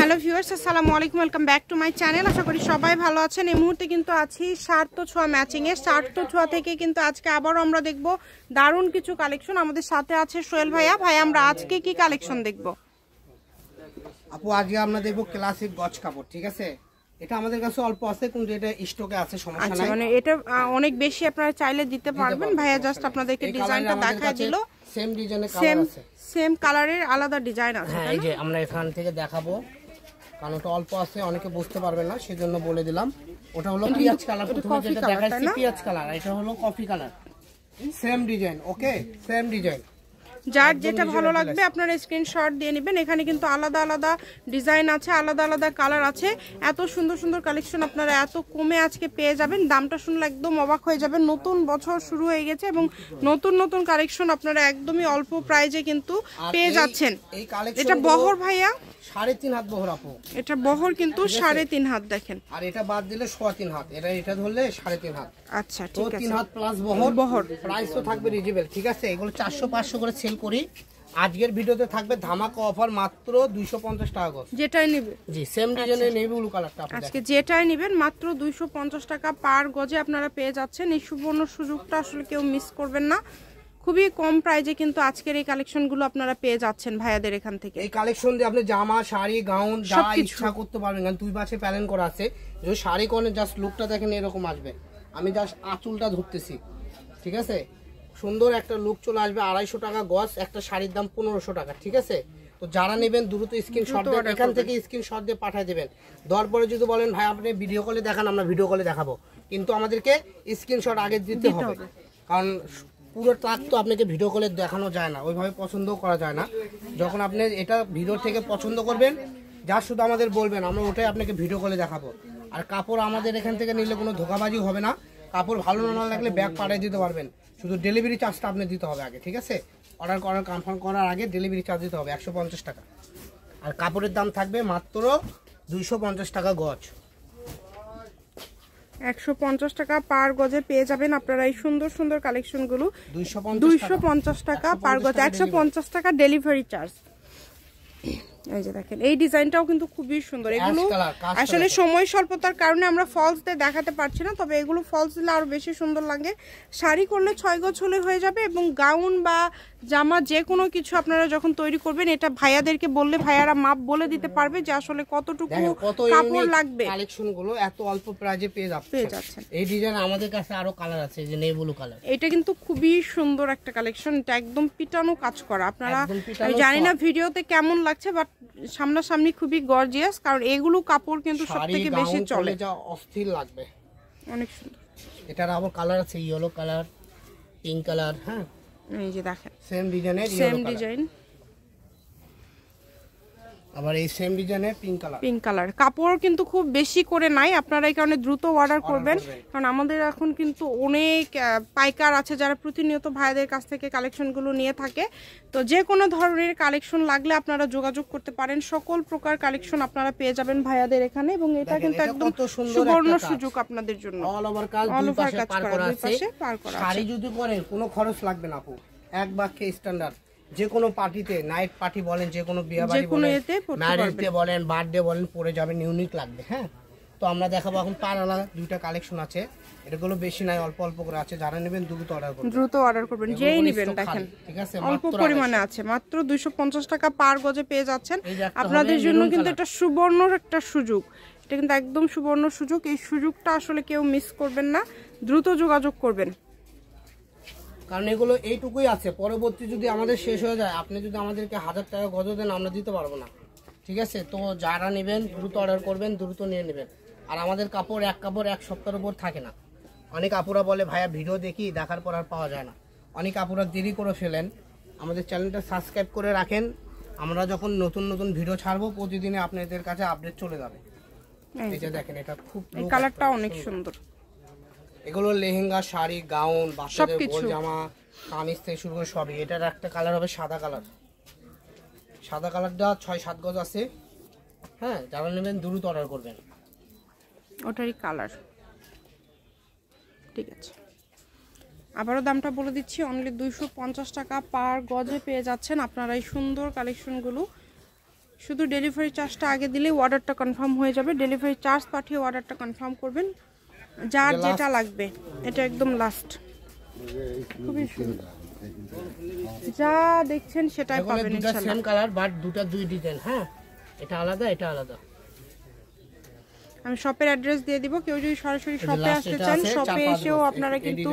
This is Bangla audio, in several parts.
হ্যালো ভিউয়ার্স, আসসালামু আলাইকুম, welcome back to my channel. আশা করি সবাই ভালো আছেন। এই মুহূর্তে কিন্তু আছি শার্ট তো ছোঁয়া ম্যাচিংয়ে। শার্ট তো ছোঁয়া থেকে কিন্তু আজকে আবারও আমরা দেখব দারুণ কিছু কালেকশন। আমাদের সাথে আছে সোহেল ভাইয়া। ভাই, আমরা আজকে কি কালেকশন দেখব? আপু আজকে আমরা দেখব ক্লাসিক গজ কাপড়। ঠিক আছে, এটা আমাদের কাছে অল্প আছে কিন্তু এটা স্টকে আছে, সমস্যা নাই। মানে এটা অনেক বেশি আপনারা চাইলে দিতে পারবেন। ভাইয়া জাস্ট আপনাদেরকে ডিজাইনটা দেখায় দিল। সেম ডিজাইনের কালার আছে, সেম কালারের আলাদা ডিজাইন আছে। হ্যাঁ, এই যে আমরা এখান থেকে দেখাবো, কারণ ওটা অল্প আছে, অনেকে বুঝতে পারবে না, সেজন্য বলে দিলাম। ওটা হলো পিয়াজ কালার, প্রথমে যেটা দেখাচ্ছি পিয়াজ কালার, এটা হলো কফি কালার। সেম ডিজাইন, ওকে, সেম ডিজাইন। যার যেটা ভালো লাগবে আপনারা স্ক্রিনশট দিয়ে নেবেন। এখানে কিন্তু আলাদা আলাদা ডিজাইন আছে, আলাদা আলাদা কালার আছে। এত সুন্দর সুন্দর কালেকশন আপনারা এত কমে আজকে পেয়ে যাবেন। দামটা শুনলে একদম অবাক হয়ে যাবেন। নতুন বছর শুরু হয়ে গেছে এবং নতুন নতুন কালেকশন আপনারা একদমই অল্প প্রাইজে কিন্তু পেয়ে যাচ্ছেন। এটা বহর ভাইয়া 3.5 হাত বহর আপু। এটা বহর কিন্তু 3.5 হাত দেখেন, আর এটা বাদ দিলে 3.5 হাত, এটা ধরলে 3.5 হাত। আচ্ছা, ঠিক আছে, 3 হাত প্লাস বহর। প্রাইস তো থাকবে রিজনেবল, ঠিক আছে। এগুলো 400-500 করে সেল করি। আজকের ভিডিওতে থাকবে ধামাকা অফার, মাত্র 250 টাকা গজ। যেটাই নেবে, জি, সেম ডিজাইনের নেভি ব্লু কালারটা আপনি আজকে যেটাই নেবেন মাত্র 250 টাকা পার গজে আপনারা পেয়ে যাচ্ছেন। এই সুবর্ণ সুযোগটা আসলে কেউ মিস করবেন না। খুবই কম প্রাইজে কিন্তু আজকের এই কালেকশনগুলো আপনারা পেয়ে যাচ্ছেন ভাইয়াদের এখান থেকে। এই কালেকশন দিয়ে আপনি জামা, শাড়ি, গাউন যা ইচ্ছা করতে পারবেন, কারণ দুই পাশে প্যানেল করা আছে। যে শাড়ি কোনে জাস্ট লুকটা দেখেন এরকম আসবে। আমি জাস্ট আঁচলটা ধরতেছি, ঠিক আছে। সুন্দর একটা লুক চলে আসবে। 250 টাকা গজ, একটা শাড়ির দাম 1500 টাকা, ঠিক আছে। তো যারা নেবেন দ্রুত স্ক্রিনশট দিয়ে এখান থেকে স্ক্রিনশট দিয়ে পাঠিয়ে দেবেন। দেওয়ার পরে যদি বলেন ভাই আপনি ভিডিও কলে দেখান, আমরা ভিডিও কলে দেখাবো, কিন্তু আমাদেরকে স্ক্রিনশট আগে দিতে হবে, কারণ পুরো ট্রাক তো আপনাকে ভিডিও কলে দেখানো যায় না, ওইভাবে পছন্দও করা যায় না। যখন আপনি এটা ভিডিও থেকে পছন্দ করবেন, যা শুধু আমাদের বলবেন, আমরা ওটাই আপনাকে ভিডিও কলে দেখাবো। আর কাপড় আমাদের এখান থেকে নিলে কোনো ধোকাবাজি হবে না। কাপড় ভালো না লাগলে ব্যাগ পাঠিয়ে দিতে পারবেন, শুধু ডেলিভারি চার্জটা আপনি দিতে হবে আগে, ঠিক আছে। অর্ডার কনফার্ম করার আগে ডেলিভারি চার্জ দিতে হবে 150 টাকা। আর কাপড়ের দাম থাকবে মাত্র 250 টাকা গজ। 150 টাকা পার গজে পেয়ে যাবেন আপনারা এই সুন্দর সুন্দর কালেকশনগুলো। 250 টাকা পার গজ, 150 টাকা ডেলিভারি চার্জ। এই যে দেখেন, এই ডিজাইনটাও কিন্তু খুবই সুন্দর। এগুলো আসলে সময় স্বল্পতার কারণে আমরা ফলস দিয়ে দেখাতে পারছি না, তবে এগুলো ফলস দিলে আরো বেশি সুন্দর লাগে। শাড়ি করলে 6 গজ হলে হয়ে যাবে, এবং গাউন বা জামা যে কোনো কিছু আপনারা যখন তৈরি করবেন, এটা ভাইয়াদেরকে বললে ভাইয়ারা মাপ বলে দিতে পারবে যে আসলে কতটুকু কাপড় লাগবে। কালেকশনগুলো এত অল্প প্রাইজে পেয়ে যাচ্ছেন। এই ডিজাইন আমাদের কাছে আরো কালার আছে, যে নেভি ব্লু কালার। এটা কিন্তু খুবই সুন্দর একটা কালেকশন। এটা একদম পিটানো কাজ করা। আপনারা আমি জানি না ভিডিওতে কেমন লাগছে, বাট সামনাসামনি খুবই গর্জিয়াস, কারণ এগুলো কাপড় কিন্তু সবথেকে বেশি চলে, যা অস্থির লাগবে, অনেক সুন্দর। এটার আবার কালার আছে, ইয়েলো কালার, পিঙ্ক কালার। হ্যাঁ, এই যে দেখেন, সেম ডিজাইনের সেম ডিজাইন, আবার এই সেম ডিজাইনের পিঙ্ক কালার। কাপড় কিন্তু খুব বেশি করে নাই, আপনারা এই কারণে দ্রুত অর্ডার করবেন, কারণ আমাদের এখন কিন্তু অনেক পাইকার আছে যারা প্রতিনিয়ত ভাইদের কাছ থেকে কালেকশনগুলো নিয়ে থাকে। তো যে কোনো ধরনের কালেকশন লাগলে আপনারা যোগাযোগ করতে পারেন। সকল প্রকার কালেকশন আপনারা পেয়ে যাবেন ভাইয়াদের এখানে, এবং এটা কিন্তু একদম সুবর্ণ সুযোগ আপনাদের জন্য। অল ওভার কাজ, দুই পাশে পার করা আছে। শাড়ি যদি করেন কোনো খরচ লাগবে না আপু, এক বাক্যে স্ট্যান্ডার্ড। যে কোনো পার্টিতে, নাইট পার্টি বলেন, যে কোনো বিয়ে বাড়ি বলেন, ম্যারেজে বলেন, বার্থডে বলেন, পরে যাবেন, ইউনিক লাগবে। হ্যাঁ, তো আমরা দেখাবো এখন পার আলাদা দুইটা কালেকশন আছে। এটাগুলো বেশি নাই, অল্প অল্প করে আছে। যারা নেবেন দ্রুত অর্ডার করবেন, যেই নেবেন দেখেন, ঠিক আছে, অল্প পরিমাণে আছে। মাত্র 250 টাকা পার গজে পেয়ে যাচ্ছেন। আপনাদের জন্য কিন্তু এটা সুবর্ণ একটা সুযোগ। এটা কিন্তু একদম সুবর্ণ সুযোগ। এই সুযোগটা আসলে কেউ মিস করবেন না, দ্রুত যোগাযোগ করবেন, কারণ এগুলো এইটুকুই আছে। পরবর্তী যদি আমাদের শেষ হয়ে যায়, আপনি যদি আমাদেরকে 1000 টাকা গজ দেন, আমরা দিতে পারবো না, ঠিক আছে। তো যারা নেবেন দ্রুত অর্ডার করবেন, দ্রুত নিয়ে নেবেন। আর আমাদের কাপড় এক সপ্তাহের উপর থাকে না। অনেক আপুরা বলে ভাইয়া ভিডিও দেখি, দেখার পর আর পাওয়া যায় না। অনেক আপুরা দেরি করে ফেলেন। আমাদের চ্যানেলটা সাবস্ক্রাইব করে রাখেন, আমরা যখন নতুন নতুন ভিডিও ছাড়বো প্রতিদিনে আপনাদের কাছে আপডেট চলে যাবে। এই যে দেখেন, এটা খুব কালারটা অনেক সুন্দর। এগুলো লেহেঙ্গা, শাড়ি, গাউন, বাচ্চাদের গোল জামা, কামিজ থেকে শুরু করে সবই। এটার একটা কালার হবে সাদা কালার। সাদা কালারটা 6-7 গজ আছে। হ্যাঁ, যারা নেবেন দ্রুত অর্ডার করবেন। ওটারই কালার, ঠিক আছে। আবারও দামটা বলে দিচ্ছি, অনলি 250 টাকা পার গজে পেয়ে যাচ্ছেন আপনারা এই সুন্দর কালেকশনগুলো। শুধু ডেলিভারি চার্জটা আগে দিলেই অর্ডারটা কনফার্ম হয়ে যাবে। ডেলিভারি চার্জ পাঠিয়ে অর্ডারটা কনফার্ম করবেন, যার যেটা লাগবে। এটা একদম লাস্ট, খুবই সুন্দর, যা দেখছেন সেটাই পাবেন ইনশাআল্লাহ। সেম কালার বাট দুটো দুই ডিজাইন। হ্যাঁ, এটা আলাদা, এটা আলাদা। আমি শপের অ্যাড্রেস দিয়ে দিব, কেউ যদি সরাসরি শপে আসতে চান শপে এসেও আপনারা কিন্তু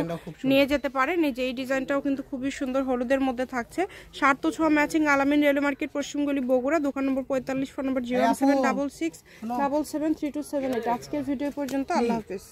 নিয়ে যেতে পারেন। এই যে এই ডিজাইনটাও কিন্তু খুবই সুন্দর, হলুদের মধ্যে থাকছে। 7 তো 6 ম্যাচিং, আলামিন রেলওয়ে মার্কেট, পশ্চিমগলি, বগুড়া। দোকান নম্বর 45, ফোন নম্বর 01766773278। আজকের ভিডিও পর্যন্ত, আল্লাহ হাফেজ।